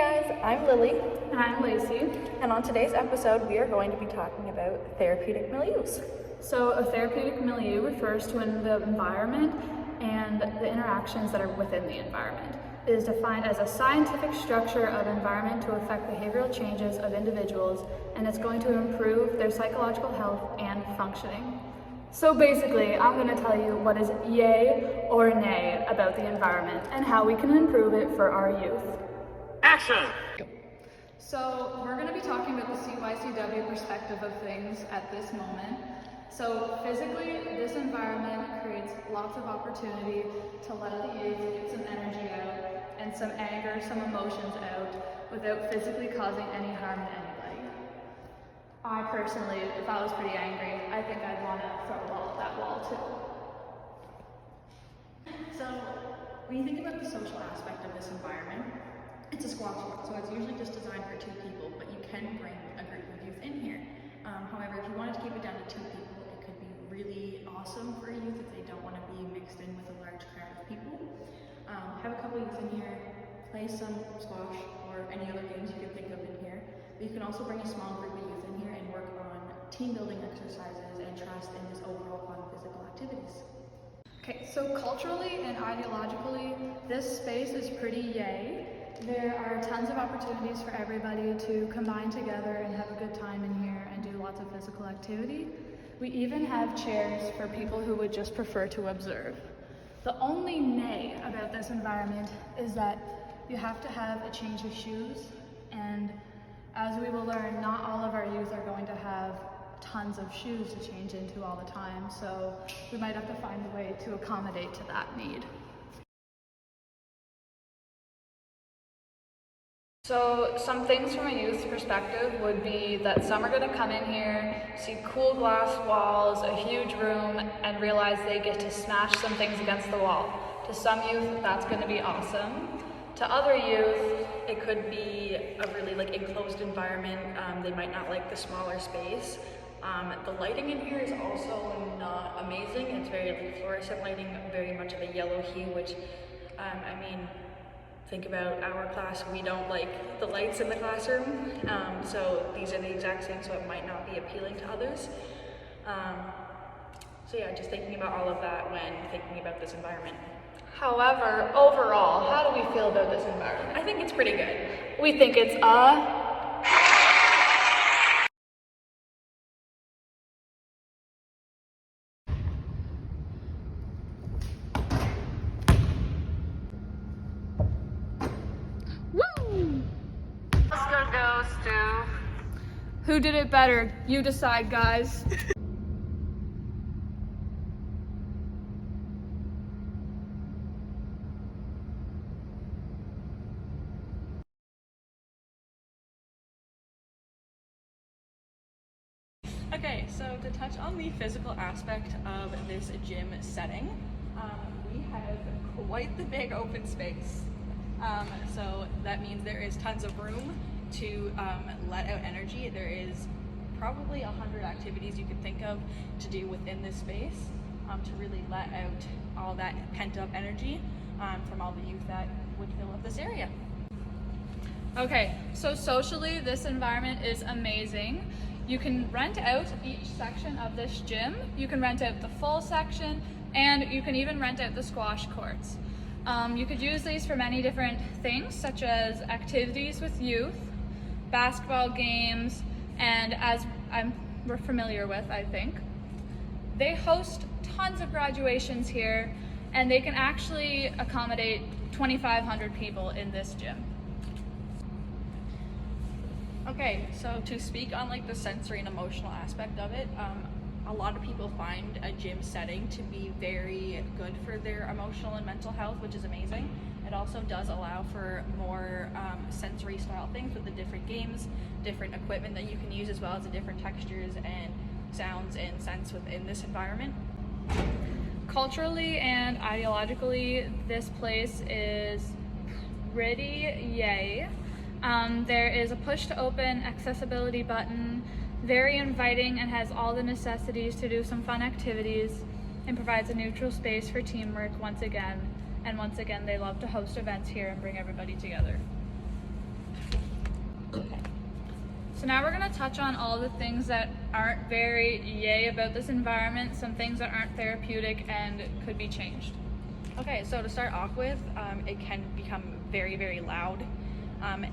guys, I'm Lily. And I'm Lacey. And on today's episode, we are going to be talking about therapeutic milieus. So a therapeutic milieu refers to the environment and the interactions that are within the environment. It is defined as a scientific structure of environment to affect behavioral changes of individuals, and it's going to improve their psychological health and functioning. So basically, I'm going to tell you what is yay or nay about the environment and how we can improve it for our youth. Action! So we're going to be talking about the CYCW perspective of things at this moment. So physically, this environment creates lots of opportunity to let the youth get some energy out and some anger, some emotions out without physically causing any harm to anybody. I personally, if I was pretty angry, I think I'd want to throw a ball at that wall too. So when you think about the social aspect of this environment, it's a squash court, so it's usually just designed for 2 people, but you can bring a group of youth in here. However, if you wanted to keep it down to 2 people, it could be really awesome for youth if they don't want to be mixed in with a large crowd of people. Have a couple youth in here, play some squash or any other games you can think of in here. But you can also bring a small group of youth in here and work on team building exercises and trust in just overall fun physical activities. Okay, so culturally and ideologically, this space is pretty yay. There are tons of opportunities for everybody to combine together and have a good time in here and do lots of physical activity. We even have chairs for people who would just prefer to observe. The only nay about this environment is that you have to have a change of shoes, and as we will learn, not all of our youth are going to have tons of shoes to change into all the time, so we might have to find a way to accommodate to that need. So some things from a youth's perspective would be that some are going to come in here, see cool glass walls, a huge room, and realize they get to smash some things against the wall. To some youth, that's going to be awesome. To other youth, it could be a really enclosed environment. They might not like the smaller space. The lighting in here is also not amazing. It's very fluorescent lighting, very much of a yellow hue, which, think about our class, we don't like the lights in the classroom, so these are the exact same, so it might not be appealing to others. So yeah, just thinking about all of that when thinking about this environment. However, overall, how do we feel about this environment? I think it's pretty good. We think it's Oscar goes to... Who did it better? You decide, guys. Okay, so to touch on the physical aspect of this gym setting, we have quite the big open space. So that means there is tons of room to let out energy. There is probably 100 activities you can think of to do within this space to really let out all that pent-up energy from all the youth that would fill up this area. Okay, so socially, this environment is amazing. You can rent out each section of this gym. You can rent out the full section, and you can even rent out the squash courts. You could use these for many different things, such as activities with youth, basketball games, and as we're familiar with, I think, they host tons of graduations here, and they can actually accommodate 2,500 people in this gym. Okay, so to speak on the sensory and emotional aspect of it, a lot of people find a gym setting to be very good for their emotional and mental health, which is amazing. It also does allow for more sensory style things with the different games, different equipment that you can use, as well as the different textures and sounds and scents within this environment. Culturally and ideologically, this place is pretty yay. There is a push to open accessibility button, very inviting, and has all the necessities to do some fun activities, and provides a neutral space for teamwork once again. And once again, they love to host events here and bring everybody together. So now we're going to touch on all the things that aren't very yay about this environment, some things that aren't therapeutic and could be changed. Okay, so to start off with, it can become very, very loud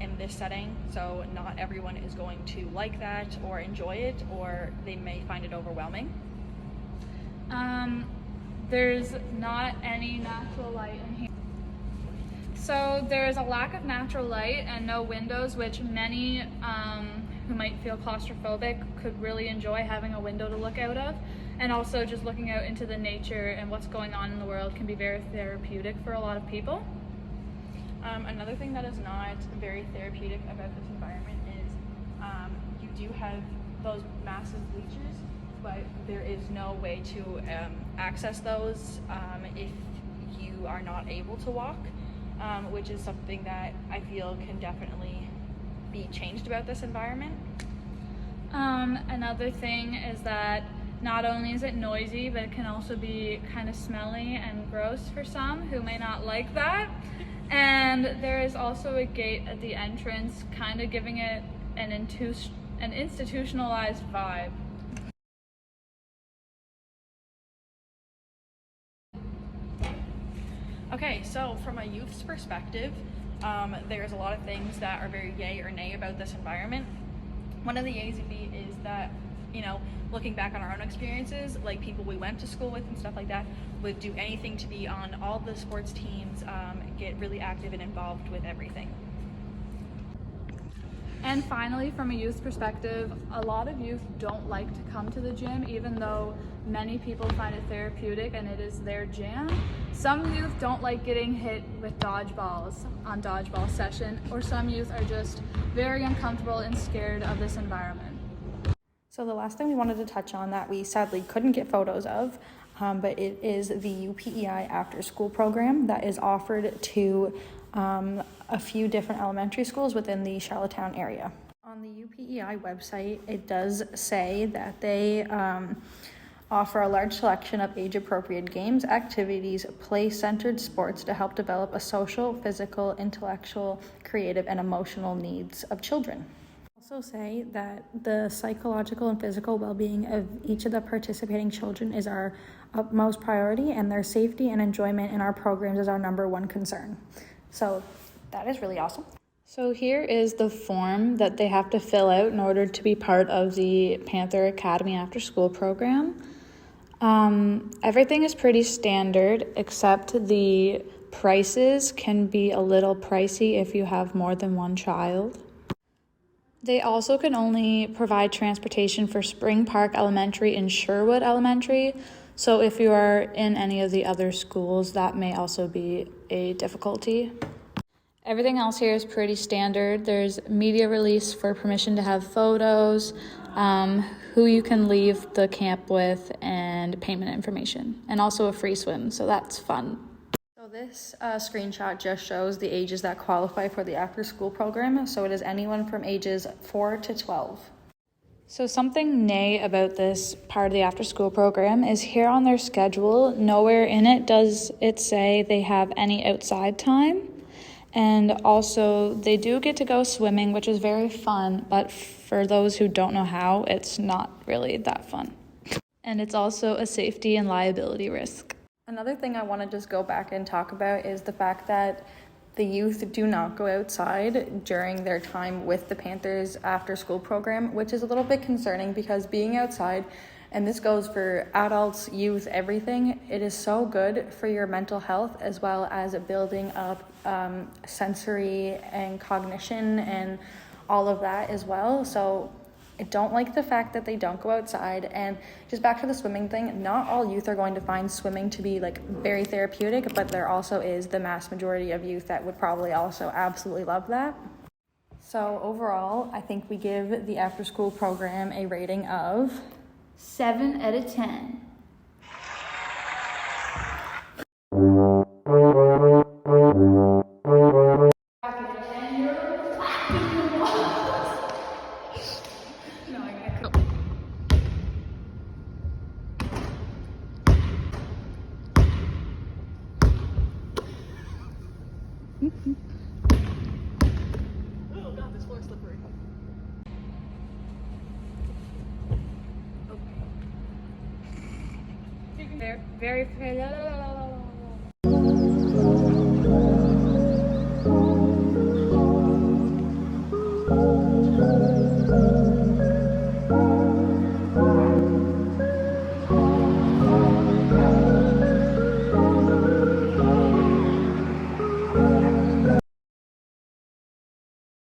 in this setting. So not everyone is going to like that or enjoy it, or they may find it overwhelming. There's not any natural light in here. So there's a lack of natural light and no windows, which many who might feel claustrophobic could really enjoy having a window to look out of. And also just looking out into the nature and what's going on in the world can be very therapeutic for a lot of people. Another thing that is not very therapeutic about this environment is you do have those massive bleachers, but there is no way to access those if you are not able to walk, which is something that I feel can definitely be changed about this environment. Another thing is that not only is it noisy, but it can also be kind of smelly and gross for some who may not like that. And there is also a gate at the entrance, kind of giving it an institutionalized vibe. Okay, so from a youth's perspective, there's a lot of things that are very yay or nay about this environment. One of the yays would be is that, you know, looking back on our own experiences, like people we went to school with and stuff like that, would do anything to be on all the sports teams, get really active and involved with everything. And finally, from a youth perspective, a lot of youth don't like to come to the gym, even though many people find it therapeutic and it is their jam. Some youth don't like getting hit with dodgeballs on dodgeball session, or some youth are just very uncomfortable and scared of this environment. So the last thing we wanted to touch on that we sadly couldn't get photos of, but it is the UPEI after school program that is offered to a few different elementary schools within the Charlottetown area. On the UPEI website, it does say that they offer a large selection of age-appropriate games, activities, play-centered sports to help develop a social, physical, intellectual, creative, and emotional needs of children. Also say that the psychological and physical well-being of each of the participating children is our utmost priority, and their safety and enjoyment in our programs is our number one concern. So that is really awesome. So here is the form that they have to fill out in order to be part of the Panther Academy after school program. Everything is pretty standard, except the prices can be a little pricey if you have more than one child. They also can only provide transportation for Spring Park Elementary and Sherwood Elementary. So if you are in any of the other schools, that may also be a difficulty. Everything else here is pretty standard. There's media release for permission to have photos, who you can leave the camp with, and payment information, and also a free swim, so that's fun. So this screenshot just shows the ages that qualify for the after school program. So it is anyone from ages 4 to 12. So something nay about this part of the after school program is here on their schedule, nowhere in it does it say they have any outside time. And also they do get to go swimming, which is very fun, but for those who don't know how, it's not really that fun. And it's also a safety and liability risk. Another thing I want to just go back and talk about is the fact that the youth do not go outside during their time with the Panthers after school program, which is a little bit concerning because being outside, and this goes for adults, youth, everything, it is so good for your mental health as well as building up sensory and cognition and all of that as well. So I don't like the fact that they don't go outside. And just back to the swimming thing, not all youth are going to find swimming to be like very therapeutic, but there also is the mass majority of youth that would probably also absolutely love that. So overall, I think we give the after school program a rating of 7 out of 10. very, very